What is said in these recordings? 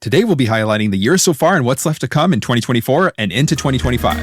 Today we'll be highlighting the year so far and what's left to come in 2024 and into 2025.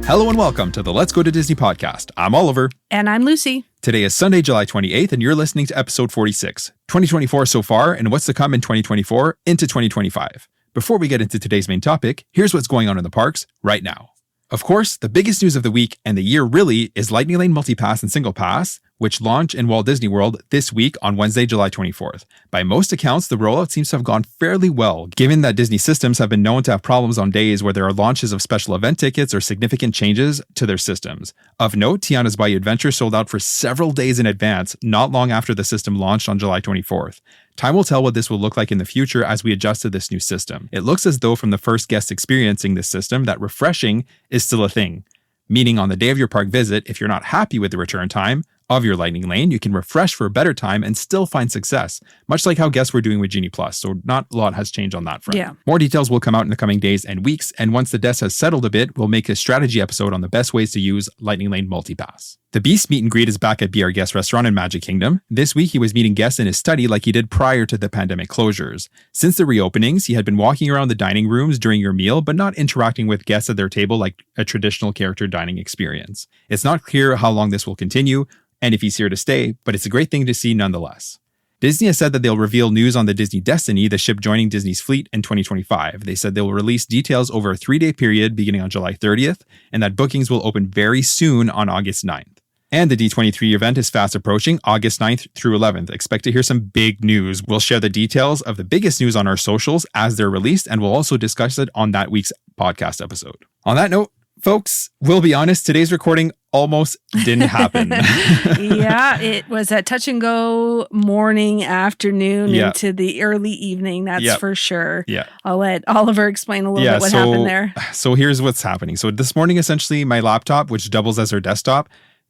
Hello and welcome to the Let's Go to Disney podcast. I'm Oliver. And I'm Lucy. Today is Sunday, July 28th, and you're listening to episode 46, 2024 so far, and what's to come in 2024 into 2025. Before we get into today's main topic, here's what's going on in the parks right now. Of course, the biggest news of the week and the year really is Lightning Lane Multipass and Single Pass, which launch in Walt Disney World this week on Wednesday, July 24th. By most accounts, the rollout seems to have gone fairly well, given that Disney systems have been known to have problems on days where there are launches of special event tickets or significant changes to their systems. Of note, Tiana's Bayou Adventure sold out for several days in advance, not long after the system launched on July 24th. Time will tell what this will look like in the future as we adjust to this new system. It looks as though from the first guests experiencing this system that refreshing is still a thing. Meaning on the day of your park visit, if you're not happy with the return time of your Lightning Lane, you can refresh for a better time and still find success, much like how guests were doing with Genie Plus, so not a lot has changed on that front. Yeah. More details will come out in the coming days and weeks, and once the dust has settled a bit, we'll make a strategy episode on the best ways to use Lightning Lane Multipass. The Beast Meet and Greet is back at Be Our Guest restaurant in Magic Kingdom. This week, he was meeting guests in his study like he did prior to the pandemic closures. Since the reopenings, he had been walking around the dining rooms during your meal, but not interacting with guests at their table like a traditional character dining experience. It's not clear how long this will continue, and if he's here to stay, but it's a great thing to see nonetheless. Disney has said that they'll reveal news on the Disney Destiny, the ship joining Disney's fleet, in 2025. They said they will release details over a 3-day period beginning on July 30th, and that bookings will open very soon on August 9th. And the D23 event is fast approaching, August 9th through 11th. Expect to hear some big news. We'll share the details of the biggest news on our socials as they're released, and we'll also discuss it on that week's podcast episode. On that note, folks, we'll be honest, today's recording almost didn't happen. Yeah, it was a touch and go morning, afternoon into the early evening, that's for sure. Yeah. I'll let Oliver explain a little bit what happened there. So here's what's happening. So this morning, essentially, my laptop, which doubles as our desktop,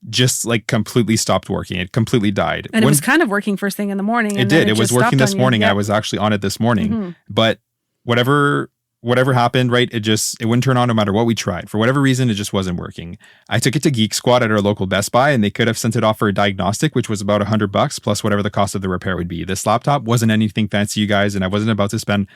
just like completely stopped working. It completely died. And it was kind of working first thing in the morning. It did. It was working this morning. Yep. I was actually on it this morning. Mm-hmm. But whatever happened, right? It wouldn't turn on no matter what we tried. For whatever reason, it just wasn't working. I took it to Geek Squad at our local Best Buy, and they could have sent it off for a diagnostic, which was about $100 plus whatever the cost of the repair would be. This laptop wasn't anything fancy, you guys, and I wasn't about to spend,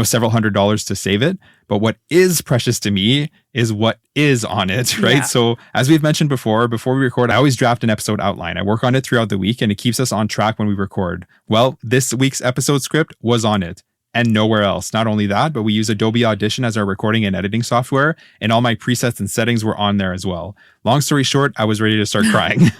several $100s to save it. But what is precious to me is what is on it, right? Yeah. So as we've mentioned before we record, I always draft an episode outline. I work on it throughout the week, and it keeps us on track when we record. Well, this week's episode script was on it. And nowhere else. Not only that, but we use Adobe Audition as our recording and editing software, and all my presets and settings were on there as well. Long story short, I was ready to start crying.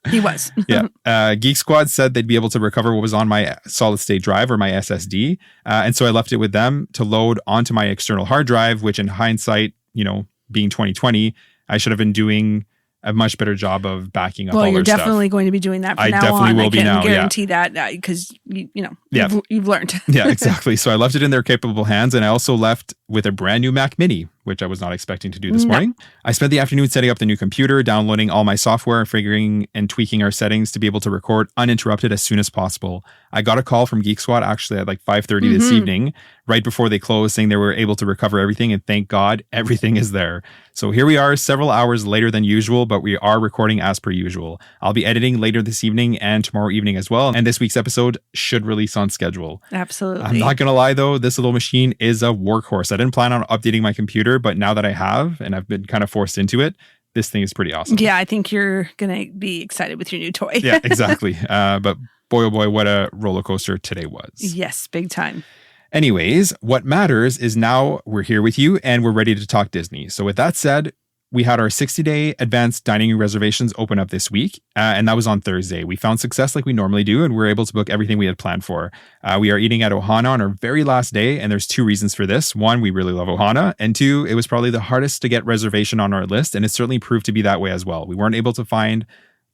He was. Yeah. Geek Squad said they'd be able to recover what was on my solid state drive or my SSD. And so I left it with them to load onto my external hard drive, which in hindsight, being 2020, I should have been doing a much better job of backing up all their stuff. Well, you're definitely going to be doing that from now on. I definitely will be now, I can guarantee that because, you've learned. Yeah, exactly. So I left it in their capable hands, and I also left with a brand new Mac Mini, which I was not expecting to do this morning. I spent the afternoon setting up the new computer, downloading all my software, figuring and tweaking our settings to be able to record uninterrupted as soon as possible. I got a call from Geek Squad actually at like 5:30 this evening, right before they closed, saying they were able to recover everything, and thank God everything is there. So here we are several hours later than usual, but we are recording as per usual. I'll be editing later this evening and tomorrow evening as well, and this week's episode should release on schedule. Absolutely. I'm not going to lie though, this little machine is a workhorse. I didn't plan on updating my computer, but now that I have, and I've been kind of forced into it, this thing is pretty awesome. Yeah, I think you're going to be excited with your new toy. Yeah, exactly. But boy, oh boy, what a roller coaster today was. Yes, big time. Anyways, what matters is now we're here with you and we're ready to talk Disney. So with that said, we had our 60-day advanced dining reservations open up this week, and that was on Thursday. We found success like we normally do, and we were able to book everything we had planned for. We are eating at Ohana on our very last day, and there's 2 reasons for this. 1, we really love Ohana, and 2, it was probably the hardest to get reservation on our list, and it certainly proved to be that way as well. We weren't able to find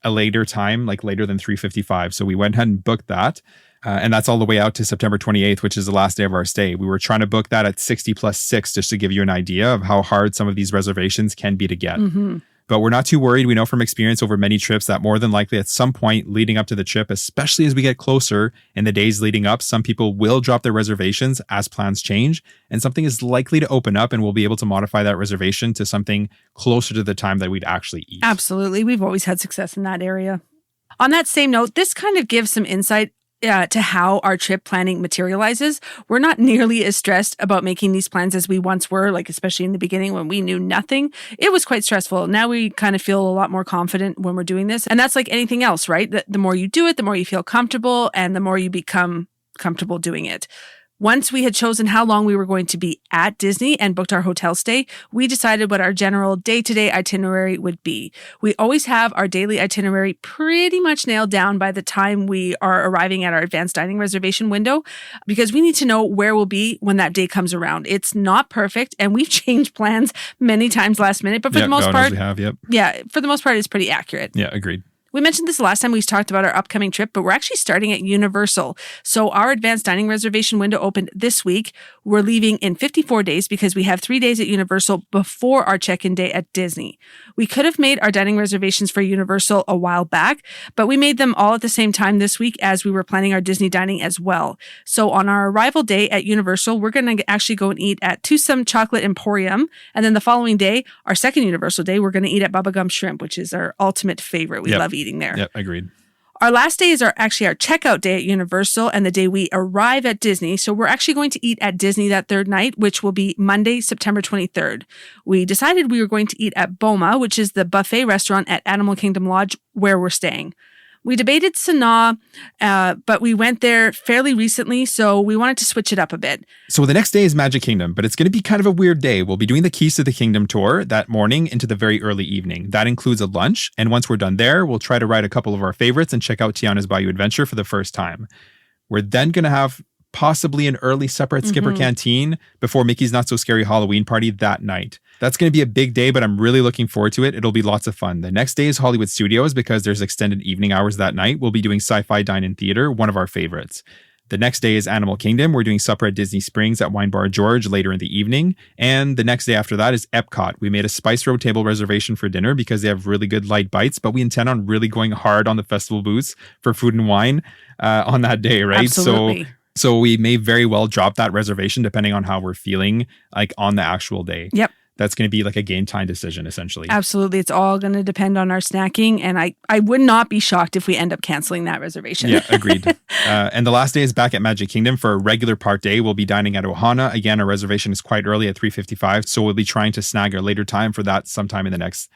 a later time, like later than 3:55, so we went ahead and booked that. And that's all the way out to September 28th, which is the last day of our stay. We were trying to book that at 60 plus 6, just to give you an idea of how hard some of these reservations can be to get. Mm-hmm. But we're not too worried. We know from experience over many trips that more than likely at some point leading up to the trip, especially as we get closer in the days leading up, some people will drop their reservations as plans change, and something is likely to open up and we'll be able to modify that reservation to something closer to the time that we'd actually eat. Absolutely. We've always had success in that area. On that same note, this kind of gives some insight to how our trip planning materializes. We're not nearly as stressed about making these plans as we once were, like especially in the beginning when we knew nothing. It was quite stressful. Now we kind of feel a lot more confident when we're doing this. And that's like anything else, right? The more you do it, the more you feel comfortable and the more you become comfortable doing it. Once we had chosen how long we were going to be at Disney and booked our hotel stay, we decided what our general day-to-day itinerary would be. We always have our daily itinerary pretty much nailed down by the time we are arriving at our advanced dining reservation window because we need to know where we'll be when that day comes around. It's not perfect and we've changed plans many times last minute, but for the most part, for the most part, it's pretty accurate. Yeah, agreed. We mentioned this last time we talked about our upcoming trip, but we're actually starting at Universal. So our advanced dining reservation window opened this week. We're leaving in 54 days because we have 3 days at Universal before our check-in day at Disney. We could have made our dining reservations for Universal a while back, but we made them all at the same time this week as we were planning our Disney dining as well. So on our arrival day at Universal, we're going to actually go and eat at Twosome Chocolate Emporium. And then the following day, our second Universal day, we're going to eat at Bubba Gum Shrimp, which is our ultimate favorite. We love eating there. Yep, agreed. Our last day is actually our checkout day at Universal and the day we arrive at Disney. So we're actually going to eat at Disney that third night, which will be Monday, September 23rd. We decided we were going to eat at Boma, which is the buffet restaurant at Animal Kingdom Lodge where we're staying. We debated Sanaa, but we went there fairly recently, so we wanted to switch it up a bit. So the next day is Magic Kingdom, but it's going to be kind of a weird day. We'll be doing the Keys to the Kingdom tour that morning into the very early evening. That includes a lunch, and once we're done there, we'll try to ride a couple of our favorites and check out Tiana's Bayou Adventure for the first time. We're then going to have possibly an early supper at Skipper Canteen before Mickey's Not So Scary Halloween party that night. That's going to be a big day, but I'm really looking forward to it. It'll be lots of fun. The next day is Hollywood Studios because there's extended evening hours that night. We'll be doing Sci-Fi Dine-In Theater, one of our favorites. The next day is Animal Kingdom. We're doing supper at Disney Springs at Wine Bar George later in the evening. And the next day after that is Epcot. We made a Spice Road table reservation for dinner because they have really good light bites, but we intend on really going hard on the festival booths for food and wine on that day, right? Absolutely. So we may very well drop that reservation depending on how we're feeling like on the actual day. Yep. That's going to be like a game time decision, essentially. Absolutely. It's all going to depend on our snacking. And I would not be shocked if we end up canceling that reservation. Yeah, agreed. And the last day is back at Magic Kingdom for a regular park day. We'll be dining at Ohana. Again, our reservation is quite early at 3:55. So we'll be trying to snag a later time for that sometime in the next,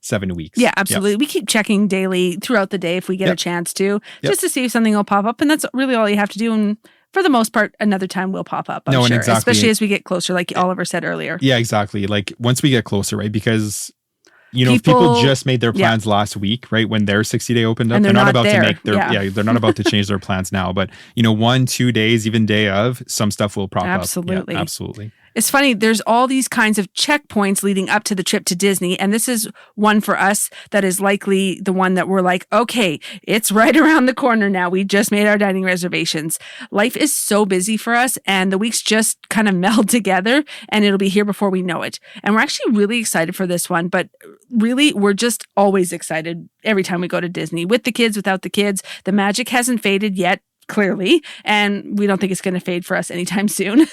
7 weeks. Yeah, absolutely. Yep. We keep checking daily throughout the day if we get a chance to, just to see if something will pop up. And that's really all you have to do. And for the most part, another time will pop up, I'm sure. Exactly. Especially as we get closer, like Oliver said earlier. Yeah, exactly. Like once we get closer, right? Because, people just made their plans last week, right? When their 60-day opened up. And they're not about there. to make their, they're not about to change their plans now. But, 1-2 days, even day of, some stuff will pop up. Absolutely. Yeah, absolutely. It's funny, there's all these kinds of checkpoints leading up to the trip to Disney. And this is one for us that is likely the one that we're like, okay, it's right around the corner now. We just made our dining reservations. Life is so busy for us and the weeks just kind of meld together and it'll be here before we know it. And we're actually really excited for this one, but really, we're just always excited every time we go to Disney. With the kids, without the kids, the magic hasn't faded yet, clearly. And we don't think it's going to fade for us anytime soon.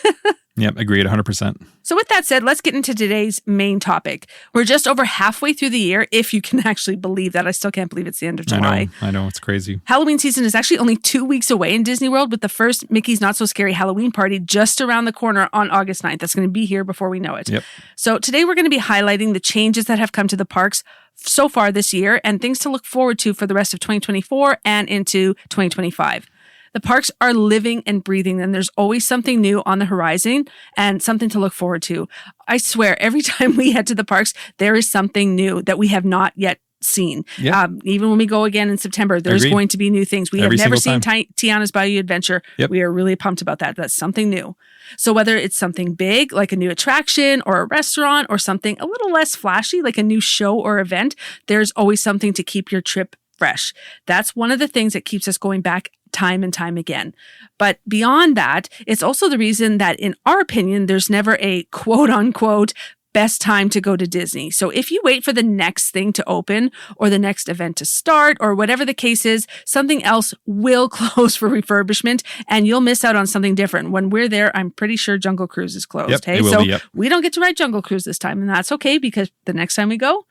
Yep, agreed, 100%. So with that said, let's get into today's main topic. We're just over halfway through the year, if you can actually believe that. I still can't believe it's the end of July. I know, it's crazy. Halloween season is actually only 2 weeks away in Disney World with the first Mickey's Not So Scary Halloween party just around the corner on August 9th. That's going to be here before we know it. Yep. So today we're going to be highlighting the changes that have come to the parks so far this year and things to look forward to for the rest of 2024 and into 2025. The parks are living and breathing, and there's always something new on the horizon and something to look forward to. I swear, every time we head to the parks, there is something new that we have not yet seen. Yep. Even when we go again in September, there's Agreed. going to be new things. We Every have never seen time. Tiana's Bayou Adventure. Yep. We are really pumped about that. That's something new. So whether it's something big, like a new attraction or a restaurant, or something a little less flashy, like a new show or event, there's always something to keep your trip fresh. That's one of the things that keeps us going back time and time again. But beyond that, it's also the reason that, in our opinion, there's never a quote unquote best time to go to Disney. So if you wait for the next thing to open or the next event to start or whatever the case is, something else will close for refurbishment and you'll miss out on something different. When we're there, I'm pretty sure Jungle Cruise is closed. Yep, hey, it will so be, yep. we don't get to ride Jungle Cruise this time, and that's okay because the next time we go,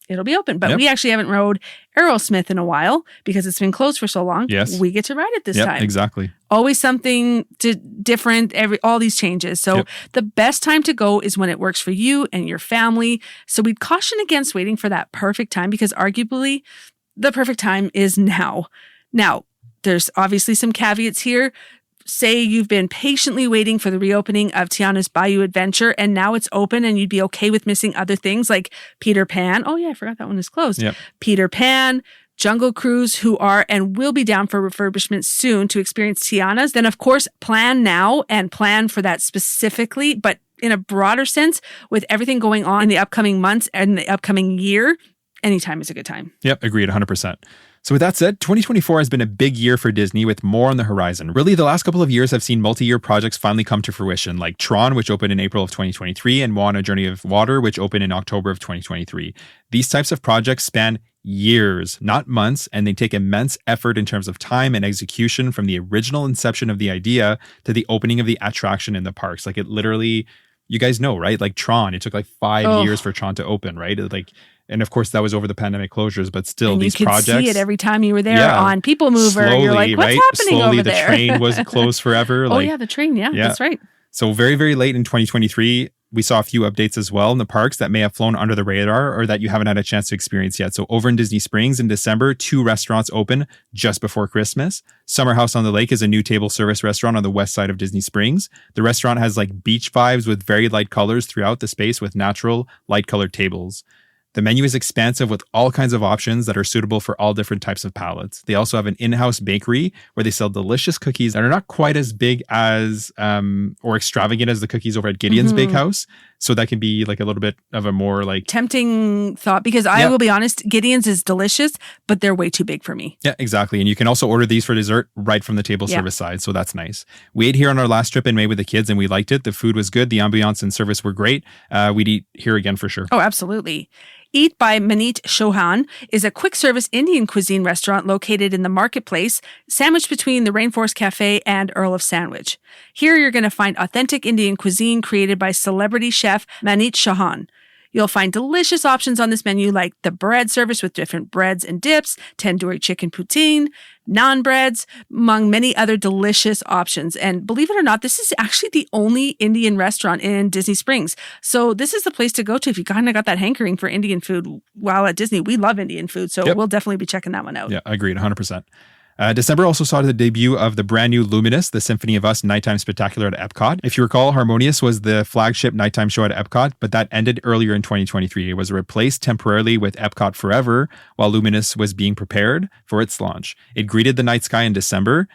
it'll be open. But we actually haven't rode Aerosmith in a while because it's been closed for so long. Yes. We get to ride it this time. Exactly. Always something different, all these changes. So the best time to go is when it works for you and your family. So we'd caution against waiting for that perfect time because arguably the perfect time is now. Now, there's obviously some caveats here. Say you've been patiently waiting for the reopening of Tiana's Bayou Adventure and now it's open and you'd be okay with missing other things like Peter Pan. Oh yeah, I forgot that one is closed. Yep. Peter Pan, Jungle Cruise, who are and will be down for refurbishment soon to experience Tiana's. Then of course, plan now and plan for that specifically, but in a broader sense, with everything going on in the upcoming months and the upcoming year, anytime is a good time. Yep, agreed 100%. So with that said, 2024 has been a big year for Disney with more on the horizon. Really, the last couple of years have seen multi-year projects finally come to fruition, like Tron, which opened in April of 2023, and Moana Journey of Water, which opened in October of 2023. These types of projects span years, not months, and they take immense effort in terms of time and execution from the original inception of the idea to the opening of the attraction in the parks. Like it literally, you guys know, right? Like Tron, it took like 5 years for Tron to open, right? And of course, that was over the pandemic closures, but still, and these projects. You could see it every time you were there on People Mover. Slowly, you're like, what's happening slowly, over there? The train was closed forever. The train. Yeah, that's right. So very, very late in 2023, we saw a few updates as well in the parks that may have flown under the radar or that you haven't had a chance to experience yet. So over in Disney Springs in December, 2 restaurants open just before Christmas. Summer House on the Lake is a new table service restaurant on the west side of Disney Springs. The restaurant has like beach vibes with very light colors throughout the space with natural light colored tables. The menu is expansive with all kinds of options that are suitable for all different types of palates. They also have an in-house bakery where they sell delicious cookies that are not quite as big as or extravagant as the cookies over at Gideon's Bakehouse. So that can be like a little bit of a more like tempting thought because I will be honest, Gideon's is delicious, but they're way too big for me. Yeah, exactly. And you can also order these for dessert right from the table service side. So that's nice. We ate here on our last trip in May with the kids and we liked it. The food was good. The ambiance and service were great. We'd eat here again for sure. Oh, absolutely. Eat by Manit Chauhan is a quick-service Indian cuisine restaurant located in the marketplace, sandwiched between the Rainforest Cafe and Earl of Sandwich. Here you're going to find authentic Indian cuisine created by celebrity chef Manit Chauhan. You'll find delicious options on this menu like the bread service with different breads and dips, tandoori chicken poutine, naan breads, among many other delicious options. And believe it or not, this is actually the only Indian restaurant in Disney Springs. So this is the place to go to if you kind of got that hankering for Indian food while at Disney. We love Indian food, so we'll definitely be checking that one out. Yeah, agreed, 100%. December also saw the debut of the brand new Luminous, the Symphony of Us nighttime spectacular at Epcot. If you recall, Harmonious was the flagship nighttime show at Epcot, but that ended earlier in 2023. It was replaced temporarily with Epcot Forever while Luminous was being prepared for its launch. It greeted the night sky in December,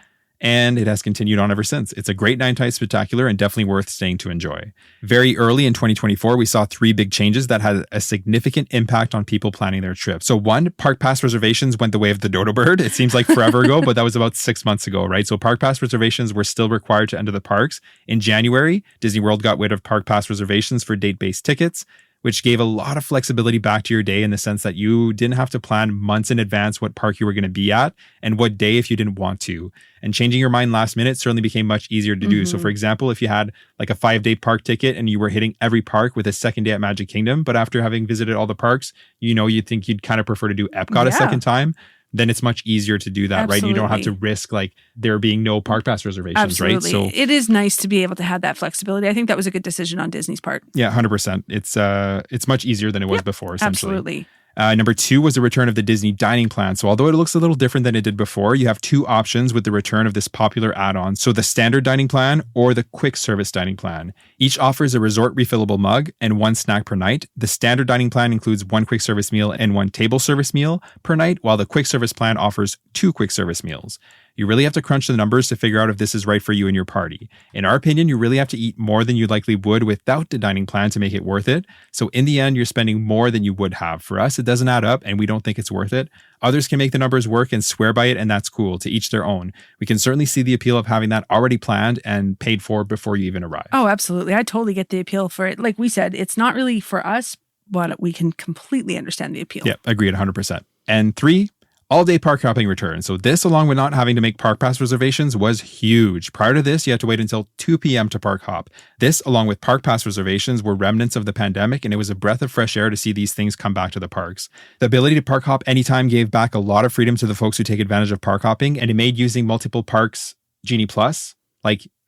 and it has continued on ever since. It's a great nighttime spectacular and definitely worth staying to enjoy. Very early in 2024, we saw 3 big changes that had a significant impact on people planning their trip. So 1, Park Pass reservations went the way of the dodo bird. It seems like forever ago, but that was about 6 months ago, right? So Park Pass reservations were still required to enter the parks. In January, Disney World got rid of Park Pass reservations for date-based tickets, which gave a lot of flexibility back to your day in the sense that you didn't have to plan months in advance what park you were going to be at and what day if you didn't want to. And changing your mind last minute certainly became much easier to do. So for example, if you had like a 5-day park ticket and you were hitting every park with a second day at Magic Kingdom, but after having visited all the parks, you think you'd kind of prefer to do Epcot a second time, then it's much easier to do that, right? You don't have to risk like there being no Park Pass reservations, right? So it is nice to be able to have that flexibility. I think that was a good decision on Disney's part. Yeah, 100%. It's much easier than it was before, essentially. Absolutely. Number 2 was the return of the Disney dining plan. So although it looks a little different than it did before, you have 2 options with the return of this popular add-on. So the standard dining plan or the quick service dining plan. Each offers a resort refillable mug and 1 snack per night. The standard dining plan includes 1 quick service meal and 1 table service meal per night, while the quick service plan offers 2 quick service meals. You really have to crunch the numbers to figure out if this is right for you and your party. In our opinion, you really have to eat more than you likely would without the dining plan to make it worth it. So in the end, you're spending more than you would have. For us, it doesn't add up and we don't think it's worth it. Others can make the numbers work and swear by it, and that's cool. To each their own. We can certainly see the appeal of having that already planned and paid for before you even arrive. Oh, absolutely. I totally get the appeal for it. Like we said, it's not really for us, but we can completely understand the appeal. Yeah, agreed 100%. And 3, all-day park hopping return. So this, along with not having to make park pass reservations, was huge. Prior to this, you had to wait until 2 p.m. to park hop. This, along with park pass reservations, were remnants of the pandemic, and it was a breath of fresh air to see these things come back to the parks. The ability to park hop anytime gave back a lot of freedom to the folks who take advantage of park hopping, and it made using multiple parks Genie Plus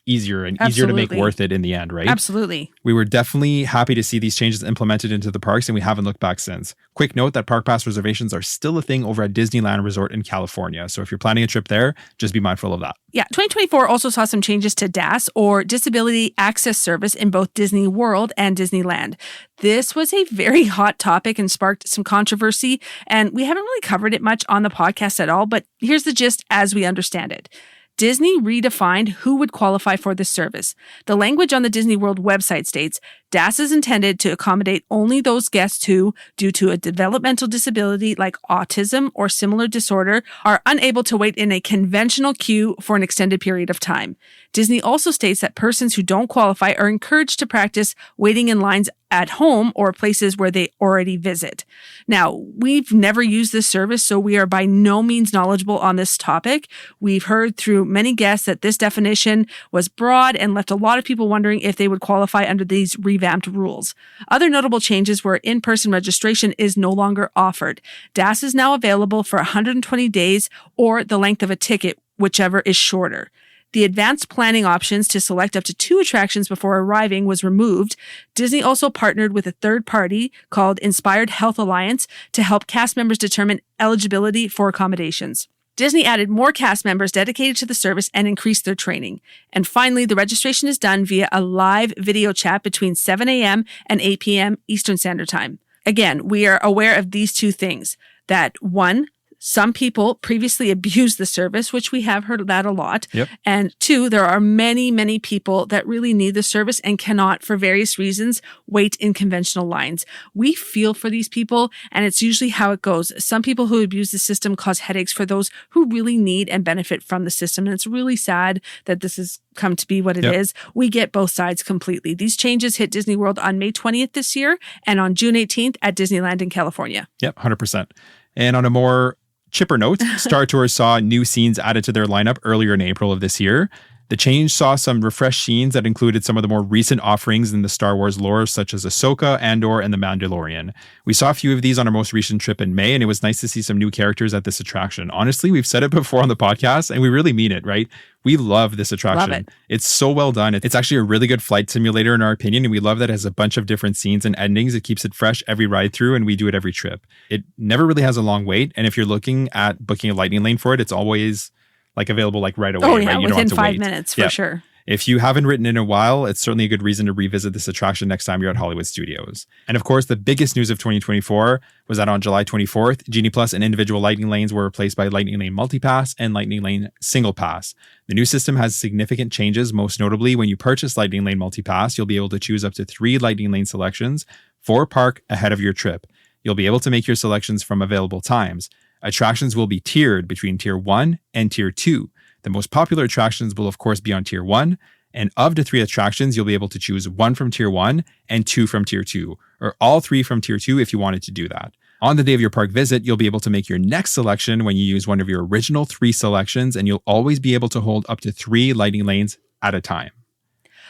easier and easier to make worth it in the end, right? Absolutely. We were definitely happy to see these changes implemented into the parks, and we haven't looked back since. Quick note that park pass reservations are still a thing over at Disneyland Resort in California. So if you're planning a trip there, just be mindful of that. Yeah, 2024 also saw some changes to DAS, or Disability Access Service, in both Disney World and Disneyland. This was a very hot topic and sparked some controversy, and we haven't really covered it much on the podcast at all, but here's the gist as we understand it. Disney redefined who would qualify for this service. The language on the Disney World website states, DAS is intended to accommodate only those guests who, due to a developmental disability like autism or similar disorder, are unable to wait in a conventional queue for an extended period of time. Disney also states that persons who don't qualify are encouraged to practice waiting in lines at home or places where they already visit. Now, we've never used this service, so we are by no means knowledgeable on this topic. We've heard through many guests that this definition was broad and left a lot of people wondering if they would qualify under these revamped rules. Other notable changes were in-person registration is no longer offered. DAS is now available for 120 days or the length of a ticket, whichever is shorter. The advanced planning options to select up to 2 attractions before arriving was removed. Disney also partnered with a third party called Inspired Health Alliance to help cast members determine eligibility for accommodations. Disney added more cast members dedicated to the service and increased their training. And finally, the registration is done via a live video chat between 7 a.m. and 8 p.m. Eastern Standard Time. Again, we are aware of these 2 things. That 1, some people previously abused the service, which we have heard of that a lot. Yep. And 2, there are many, many people that really need the service and cannot, for various reasons, wait in conventional lines. We feel for these people, and it's usually how it goes. Some people who abuse the system cause headaches for those who really need and benefit from the system. And it's really sad that this has come to be what it is. We get both sides completely. These changes hit Disney World on May 20th this year and on June 18th at Disneyland in California. Yep, 100%. And on a more chipper note, Star Tours saw new scenes added to their lineup earlier in April of this year. The change saw some refreshed scenes that included some of the more recent offerings in the Star Wars lore, such as Ahsoka, Andor, and The Mandalorian. We saw a few of these on our most recent trip in May, and it was nice to see some new characters at this attraction. Honestly, we've said it before on the podcast, and we really mean it, right? We love this attraction. Love it. It's so well done. It's actually a really good flight simulator in our opinion, and we love that it has a bunch of different scenes and endings. It keeps it fresh every ride through, and we do it every trip. It never really has a long wait, and if you're looking at booking a lightning lane for it, it's always available right away. Oh yeah, right? You within don't have to 5 wait. minutes for sure. If you haven't ridden in a while, it's certainly a good reason to revisit this attraction next time you're at Hollywood Studios. And of course, the biggest news of 2024 was that on July 24th, Genie Plus and individual Lightning Lanes were replaced by Lightning Lane Multipass and Lightning Lane Single Pass. The new system has significant changes, most notably when you purchase Lightning Lane Multipass, you'll be able to choose up to 3 Lightning Lane selections for park ahead of your trip. You'll be able to make your selections from available times. Attractions will be tiered between Tier 1 and Tier 2. The most popular attractions will, of course, be on Tier 1, and of the 3 attractions, you'll be able to choose 1 from Tier 1 and 2 from Tier 2, or all 3 from Tier 2 if you wanted to do that. On the day of your park visit, you'll be able to make your next selection when you use one of your original 3 selections, and you'll always be able to hold up to 3 Lightning Lanes at a time.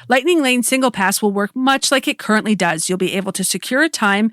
Lightning Lane Single Pass will work much like it currently does. You'll be able to secure a time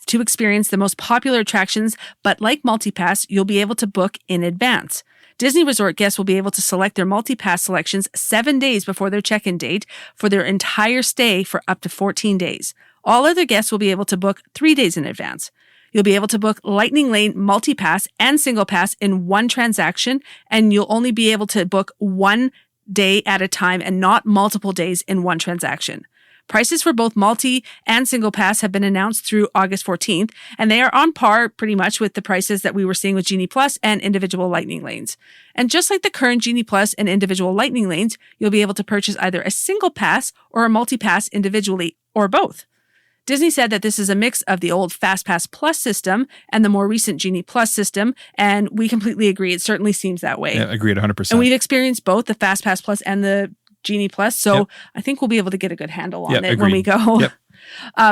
to experience the most popular attractions, but like Multipass, you'll be able to book in advance. Disney Resort guests will be able to select their Multipass selections 7 days before their check-in date for their entire stay for up to 14 days. All other guests will be able to book 3 days in advance. You'll be able to book Lightning Lane Multipass and Single Pass in one transaction, and you'll only be able to book 1 day at a time and not multiple days in one transaction. Prices for both multi and single pass have been announced through August 14th, and they are on par pretty much with the prices that we were seeing with Genie Plus and individual Lightning lanes. And just like the current Genie Plus and individual Lightning lanes, you'll be able to purchase either a single pass or a multi-pass individually, or both. Disney said that this is a mix of the old FastPass Plus system and the more recent Genie Plus system, and we completely agree. It certainly seems that way. Yeah, agreed 100%. And we've experienced both the FastPass Plus and the Genie Plus, so I think we'll be able to get a good handle on it when we go.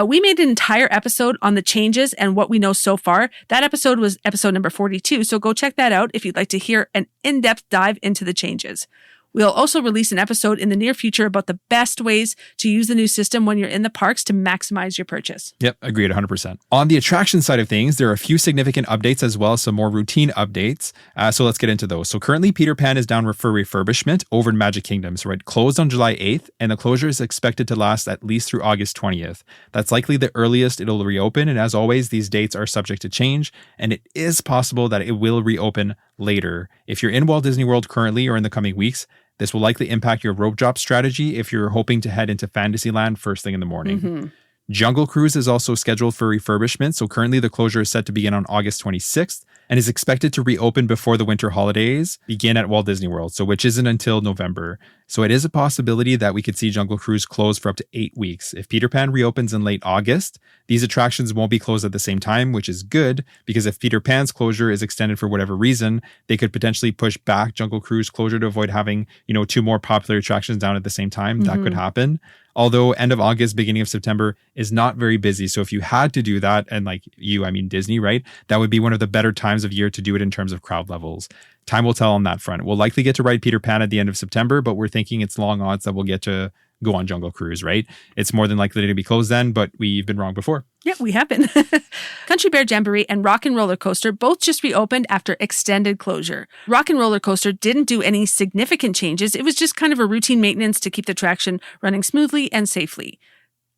We made an entire episode on the changes and what we know so far. That episode was episode number 42, so go check that out if you'd like to hear an in-depth dive into the changes. We'll also release an episode in the near future about the best ways to use the new system when you're in the parks to maximize your purchase. Yep, agreed 100%. On the attraction side of things, there are a few significant updates as well as some more routine updates. So let's get into those. So currently, Peter Pan is down for refurbishment over in Magic Kingdom. So it closed on July 8th, and the closure is expected to last at least through August 20th. That's likely the earliest it'll reopen, and as always, these dates are subject to change, and it is possible that it will reopen later. If you're in Walt Disney World currently or in the coming weeks, this will likely impact your rope drop strategy if you're hoping to head into Fantasyland first thing in the morning. Jungle Cruise is also scheduled for refurbishment, so currently the closure is set to begin on August 26th and is expected to reopen before the winter holidays begin at Walt Disney World, so which isn't until November. So it is a possibility that we could see Jungle Cruise closed for up to 8 weeks. If Peter Pan reopens in late August, these attractions won't be closed at the same time, which is good, because if Peter Pan's closure is extended for whatever reason, they could potentially push back Jungle Cruise closure to avoid having, 2 more popular attractions down at the same time. That could happen. Although end of August, beginning of September is not very busy. So if you had to do that, and I mean Disney, right? That would be one of the better times of year to do it in terms of crowd levels. Time will tell on that front. We'll likely get to ride Peter Pan at the end of September, but we're thinking it's long odds that we'll get to go on Jungle Cruise, right? It's more than likely to be closed then, but we've been wrong before. Yeah, we have been. Country Bear Jamboree and Rock and Roller Coaster both just reopened after extended closure. Rock and Roller Coaster didn't do any significant changes. It was just kind of a routine maintenance to keep the attraction running smoothly and safely.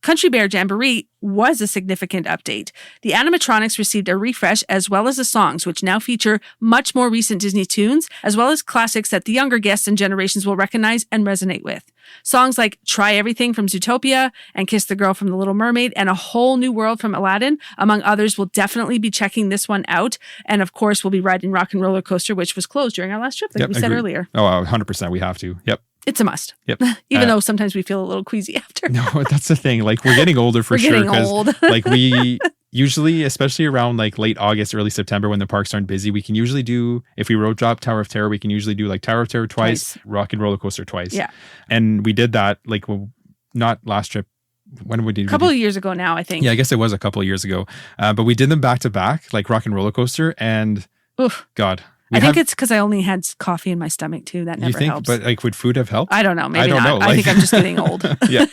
Country Bear Jamboree was a significant update. The animatronics received a refresh as well as the songs, which now feature much more recent Disney tunes, as well as classics that the younger guests and generations will recognize and resonate with. Songs like Try Everything from Zootopia and Kiss the Girl from The Little Mermaid and A Whole New World from Aladdin, among others, will definitely be checking this one out. And of course, we'll be riding Rock and Roller Coaster, which was closed during our last trip, like we said earlier. Oh, 100%. We have to. Yep. It's a must. Yep. Even though sometimes we feel a little queasy after. No, that's the thing. We're getting older for sure. We're getting old. We usually, especially around late August, early September when the parks aren't busy, we can usually do, if we road drop Tower of Terror, we can usually do Tower of Terror twice, Rock and Roller Coaster twice. Yeah. And we did that, not last trip. When we did a couple of years ago now, I think. Yeah, I guess it was a couple of years ago. But we did them back to back, Rock and Roller Coaster, and God. I think it's because I only had coffee in my stomach too. That never helps. But would food have helped? I don't know. Maybe I don't not. know. I think I'm just getting old. Yeah.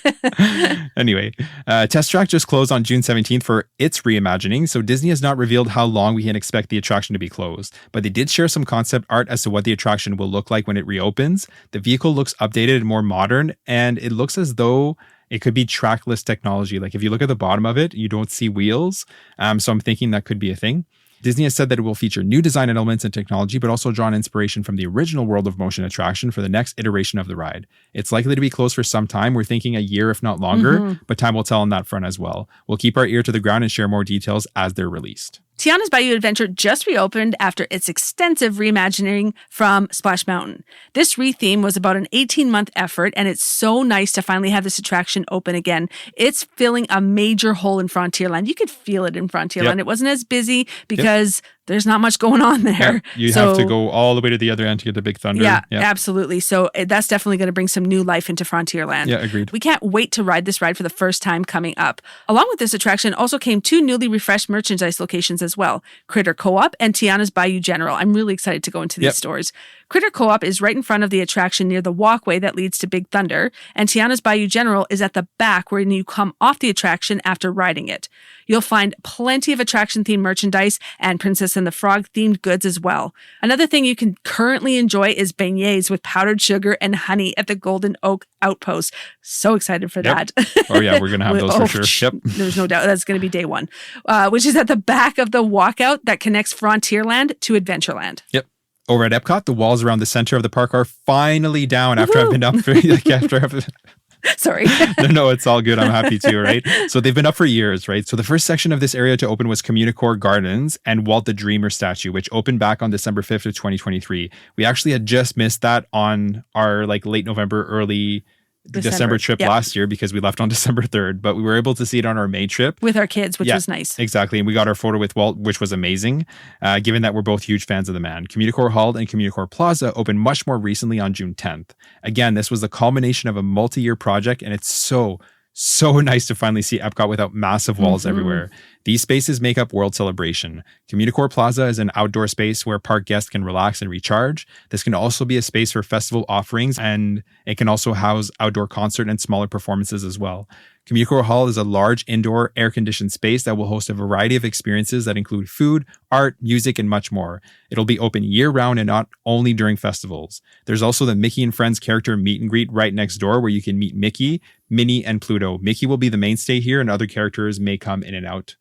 Anyway, Test Track just closed on June 17th for its reimagining. So Disney has not revealed how long we can expect the attraction to be closed, but they did share some concept art as to what the attraction will look like when it reopens. The vehicle looks updated and more modern, and it looks as though it could be trackless technology. If you look at the bottom of it, you don't see wheels. So I'm thinking that could be a thing. Disney has said that it will feature new design elements and technology, but also draw inspiration from the original World of Motion attraction for the next iteration of the ride. It's likely to be closed for some time. We're thinking a year, if not longer, but time will tell on that front as well. We'll keep our ear to the ground and share more details as they're released. Tiana's Bayou Adventure just reopened after its extensive reimagining from Splash Mountain. This retheme was about an 18-month effort, and it's so nice to finally have this attraction open again. It's filling a major hole in Frontierland. You could feel it in Frontierland. Yep. It wasn't as busy because there's not much going on there. You have to go all the way to the other end to get the Big Thunder. Yeah, absolutely. So that's definitely going to bring some new life into Frontierland. Yeah, agreed. We can't wait to ride this ride for the first time coming up. Along with this attraction also came 2 newly refreshed merchandise locations as well, Critter Co-op and Tiana's Bayou General. I'm really excited to go into these stores. Critter Co-op is right in front of the attraction near the walkway that leads to Big Thunder, and Tiana's Bayou General is at the back when you come off the attraction after riding it. You'll find plenty of attraction-themed merchandise and Princess and the Frog-themed goods as well. Another thing you can currently enjoy is beignets with powdered sugar and honey at the Golden Oak Outpost. So excited for that. Oh yeah, we're going to have those for sure. Yep. There's no doubt that's going to be day one, which is at the back of the walkout that connects Frontierland to Adventureland. Yep. Over at Epcot, the walls around the center of the park are finally down after I've been up for Sorry. No, it's all good. I'm happy too, right? So they've been up for years, right? So the first section of this area to open was Communicore Gardens and Walt the Dreamer statue, which opened back on December 5th of 2023. We actually had just missed that on our like late November, early December trip last year because we left on December 3rd, but we were able to see it on our May trip. With our kids, which was nice. Exactly. And we got our photo with Walt, which was amazing, given that we're both huge fans of the man. Communicore Hall and Communicore Plaza opened much more recently on June 10th. Again, this was the culmination of a multi-year project, and it's so nice to finally see Epcot without massive walls everywhere. These spaces make up World Celebration. Communicore Plaza is an outdoor space where park guests can relax and recharge. This can also be a space for festival offerings, and it can also house outdoor concert and smaller performances as well. Communicore Hall is a large indoor air-conditioned space that will host a variety of experiences that include food, art, music, and much more. It'll be open year-round and not only during festivals. There's also the Mickey and Friends character meet and greet right next door where you can meet Mickey, Minnie, and Pluto. Mickey will be the mainstay here, and other characters may come in and out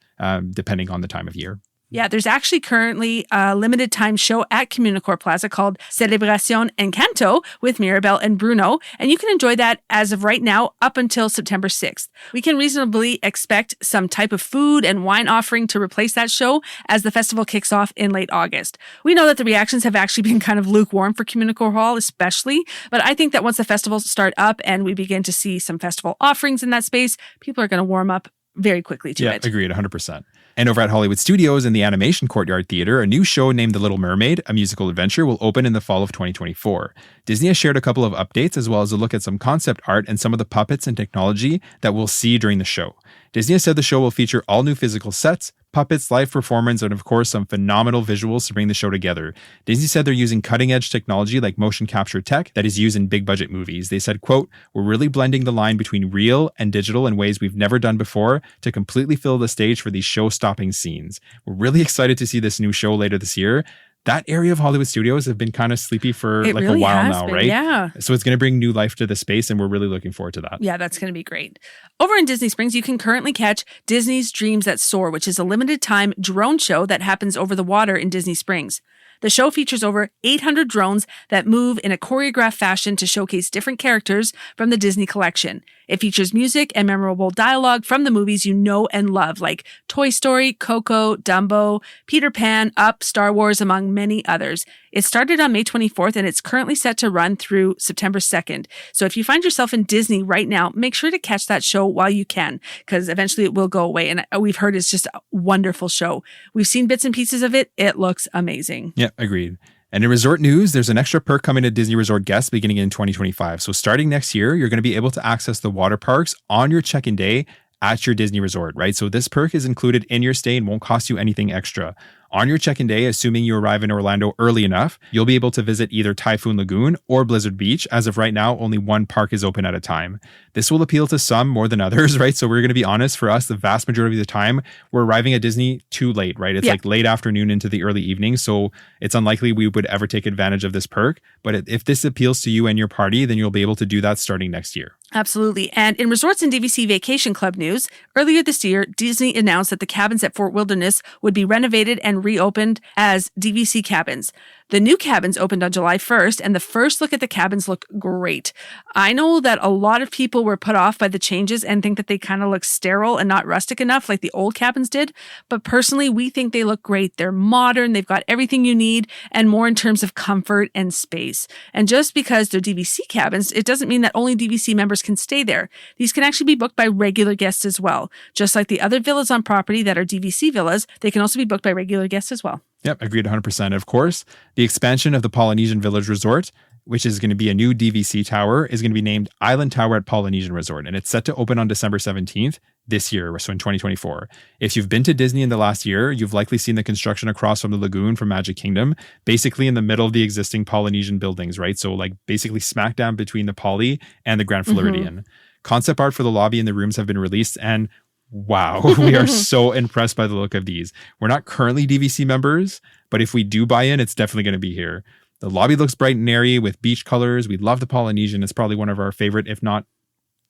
depending on the time of year. Yeah, there's actually currently a limited time show at Communicore Plaza called Celebración Encanto with Mirabel and Bruno, and you can enjoy that as of right now up until September 6th. We can reasonably expect some type of food and wine offering to replace that show as the festival kicks off in late August. We know that the reactions have actually been kind of lukewarm for Communicore Hall especially, but I think that once the festivals start up and we begin to see some festival offerings in that space, people are going to warm up very quickly to it. Yeah, agreed, 100%. And over at Hollywood Studios in the Animation Courtyard Theater, a new show named The Little Mermaid, a musical adventure, will open in the fall of 2024. Disney has shared a couple of updates as well as a look at some concept art and some of the puppets and technology that we'll see during the show. Disney has said the show will feature all new physical sets, puppets, live performance, and of course, some phenomenal visuals to bring the show together. Disney said they're using cutting-edge technology like motion capture tech that is used in big-budget movies. They said, quote, "We're really blending the line between real and digital in ways we've never done before to completely fill the stage for these show-stopping scenes. We're really excited to see this new show later this year." That area of Hollywood Studios have been kind of sleepy for a while now, right? Yeah. So it's going to bring new life to the space, and we're really looking forward to that. Yeah, that's going to be great. Over in Disney Springs, you can currently catch Disney's Dreams That Soar, which is a limited time drone show that happens over the water in Disney Springs. The show features over 800 drones that move in a choreographed fashion to showcase different characters from the Disney collection. It features music and memorable dialogue from the movies you know and love, like Toy Story, Coco, Dumbo, Peter Pan, Up, Star Wars, among many others. It started on May 24th, and it's currently set to run through September 2nd. So if you find yourself in Disney right now, make sure to catch that show while you can, because eventually it will go away. And we've heard it's just a wonderful show. We've seen bits and pieces of it. It looks amazing. Yeah, agreed. And in resort news, there's an extra perk coming to Disney Resort guests beginning in 2025. So starting next year, you're going to be able to access the water parks on your check-in day at your Disney Resort, right? So this perk is included in your stay and won't cost you anything extra. On your check-in day, assuming you arrive in Orlando early enough, you'll be able to visit either Typhoon Lagoon or Blizzard Beach. As of right now, only one park is open at a time. This will appeal to some more than others, right? So we're going to be honest, for us, the vast majority of the time, we're arriving at Disney too late, right? It's like late afternoon into the early evening. So it's unlikely we would ever take advantage of this perk. But if this appeals to you and your party, then you'll be able to do that starting next year. Absolutely. And in Resorts and DVC Vacation Club news, earlier this year, Disney announced that the cabins at Fort Wilderness would be renovated and reopened as DVC cabins. The new cabins opened on July 1st, and the first look at the cabins look great. I know that a lot of people were put off by the changes and think that they kind of look sterile and not rustic enough like the old cabins did. But personally, we think they look great. They're modern. They've got everything you need and more in terms of comfort and space. And just because they're DVC cabins, it doesn't mean that only DVC members can stay there. These can actually be booked by regular guests as well. Just like the other villas on property that are DVC villas, they can also be booked by regular guests as well. Yep, agreed 100%. Of course, the expansion of the Polynesian Village Resort, which is going to be a new DVC tower, is going to be named Island Tower at Polynesian Resort, and it's set to open on December 17th this year, so in 2024. If you've been to Disney in the last year, you've likely seen the construction across from the lagoon from Magic Kingdom, basically in the middle of the existing Polynesian buildings, right? So like basically smack down between the Poly and the Grand Floridian. Concept art for the lobby and the rooms have been released, and wow, we are so impressed by the look of these. We're not currently DVC members, but if we do buy in, it's definitely going to be here. The lobby looks bright and airy with beach colors. We love the Polynesian. It's probably one of our favorite, if not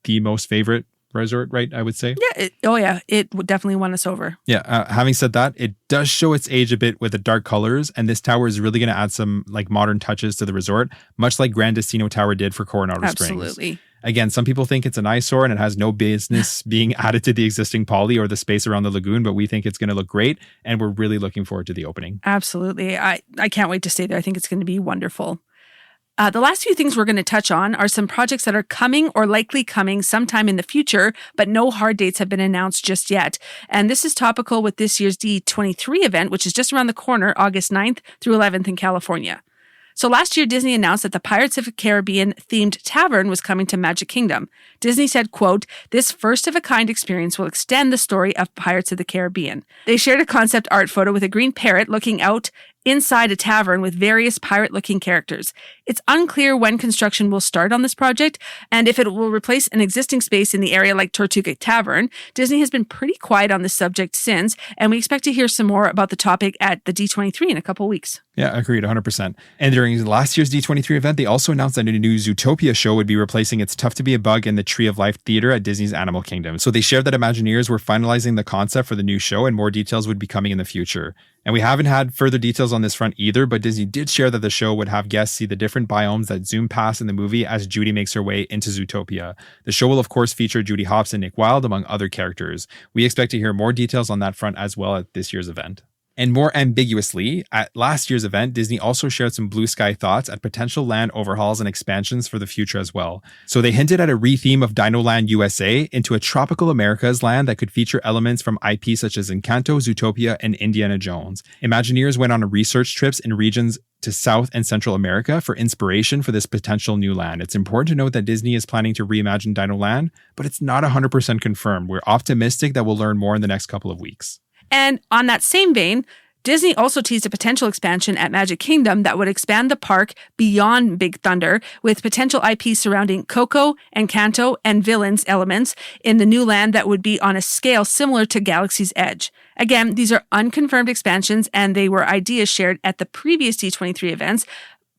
the most favorite resort, right? I would say. Yeah. It would definitely won us over. Yeah. Having said that, it does show its age a bit with the dark colors, and this tower is really going to add some like modern touches to the resort, much like Grand Destino Tower did for Coronado Springs. Absolutely. Again, some people think it's an eyesore and it has no business being added to the existing poly or the space around the lagoon, but we think it's going to look great and we're really looking forward to the opening. Absolutely. I can't wait to stay there. I think it's going to be wonderful. The last few things we're going to touch on are some projects that are coming or likely coming sometime in the future, but no hard dates have been announced just yet. And this is topical with this year's D23 event, which is just around the corner, August 9th through 11th in California. So last year, Disney announced that the Pirates of the Caribbean themed tavern was coming to Magic Kingdom. Disney said, quote, "This first-of-a-kind experience will extend the story of Pirates of the Caribbean." They shared a concept art photo with a green parrot looking out inside a tavern with various pirate-looking characters. It's unclear when construction will start on this project and if it will replace an existing space in the area like Tortuga Tavern. Disney has been pretty quiet on this subject since, and we expect to hear some more about the topic at the D23 in a couple weeks. Yeah, agreed, 100%. And during last year's D23 event, they also announced that a new Zootopia show would be replacing It's Tough to Be a Bug in the Tree of Life Theater at Disney's Animal Kingdom. So they shared that Imagineers were finalizing the concept for the new show and more details would be coming in the future. And we haven't had further details on this front either, but Disney did share that the show would have guests see the different biomes that zoom past in the movie as Judy makes her way into Zootopia. The show will, of course, feature Judy Hopps and Nick Wilde, among other characters. We expect to hear more details on that front as well at this year's event. And more ambiguously, at last year's event, Disney also shared some blue sky thoughts at potential land overhauls and expansions for the future as well. So they hinted at a retheme of Dino Land USA into a tropical Americas land that could feature elements from IP such as Encanto, Zootopia, and Indiana Jones. Imagineers went on research trips in regions to South and Central America for inspiration for this potential new land. It's important to note that Disney is planning to reimagine Dino Land, but it's not 100% confirmed. We're optimistic that we'll learn more in the next couple of weeks. And on that same vein, Disney also teased a potential expansion at Magic Kingdom that would expand the park beyond Big Thunder with potential IP surrounding Coco, Encanto, and Villains elements in the new land that would be on a scale similar to Galaxy's Edge. Again, these are unconfirmed expansions and they were ideas shared at the previous D23 events.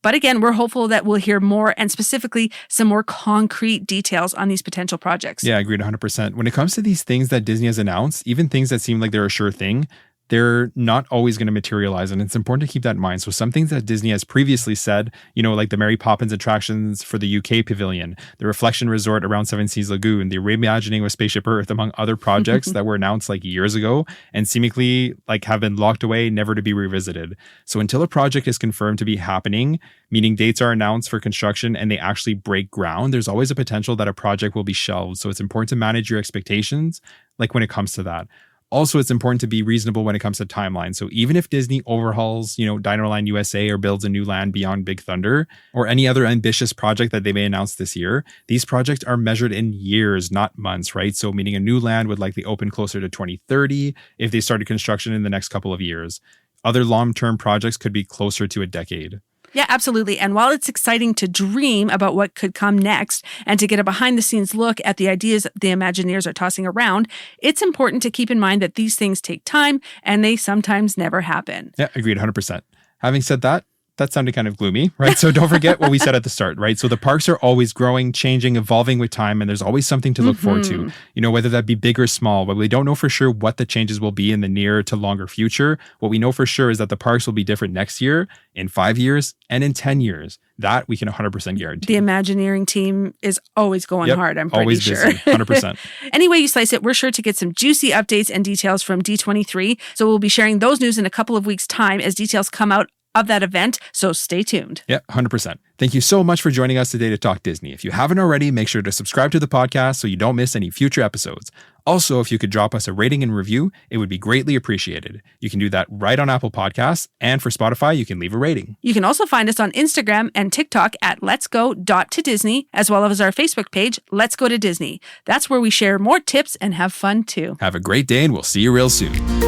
But again, we're hopeful that we'll hear more and specifically some more concrete details on these potential projects. Yeah, I agreed 100%. When it comes to these things that Disney has announced, even things that seem like they're a sure thing, they're not always going to materialize. And it's important to keep that in mind. So some things that Disney has previously said, like the Mary Poppins attractions for the UK Pavilion, the Reflection Resort around Seven Seas Lagoon, the reimagining of Spaceship Earth, among other projects that were announced years ago and seemingly have been locked away, never to be revisited. So until a project is confirmed to be happening, meaning dates are announced for construction and they actually break ground, there's always a potential that a project will be shelved. So it's important to manage your expectations when it comes to that. Also, it's important to be reasonable when it comes to timelines. So even if Disney overhauls, Dino Land USA or builds a new land beyond Big Thunder or any other ambitious project that they may announce this year, these projects are measured in years, not months, right? So meaning a new land would likely open closer to 2030 if they started construction in the next couple of years. Other long-term projects could be closer to a decade. Yeah, absolutely. And while it's exciting to dream about what could come next and to get a behind-the-scenes look at the ideas the Imagineers are tossing around, it's important to keep in mind that these things take time and they sometimes never happen. Yeah, agreed 100%. Having said that sounded kind of gloomy, right? So don't forget what we said at the start, right? So the parks are always growing, changing, evolving with time, and there's always something to look forward to, whether that be big or small. But we don't know for sure what the changes will be in the near to longer future. What we know for sure is that the parks will be different next year, in 5 years, and in 10 years. That we can 100% guarantee. The Imagineering team is always going hard, I'm pretty always sure. Busy, 100%. Any way you slice it, we're sure to get some juicy updates and details from D23. So we'll be sharing those news in a couple of weeks' time as details come out of that event, so stay tuned. Yeah, 100%. Thank you so much for joining us today to talk Disney. If you haven't already, make sure to subscribe to the podcast so you don't miss any future episodes. Also, if you could drop us a rating and review, it would be greatly appreciated. You can do that right on Apple Podcasts, and for Spotify, you can leave a rating. You can also find us on Instagram and TikTok at letsgo.to-disney, as well as our Facebook page, Let's Go to Disney. That's where we share more tips and have fun too. Have a great day, and we'll see you real soon.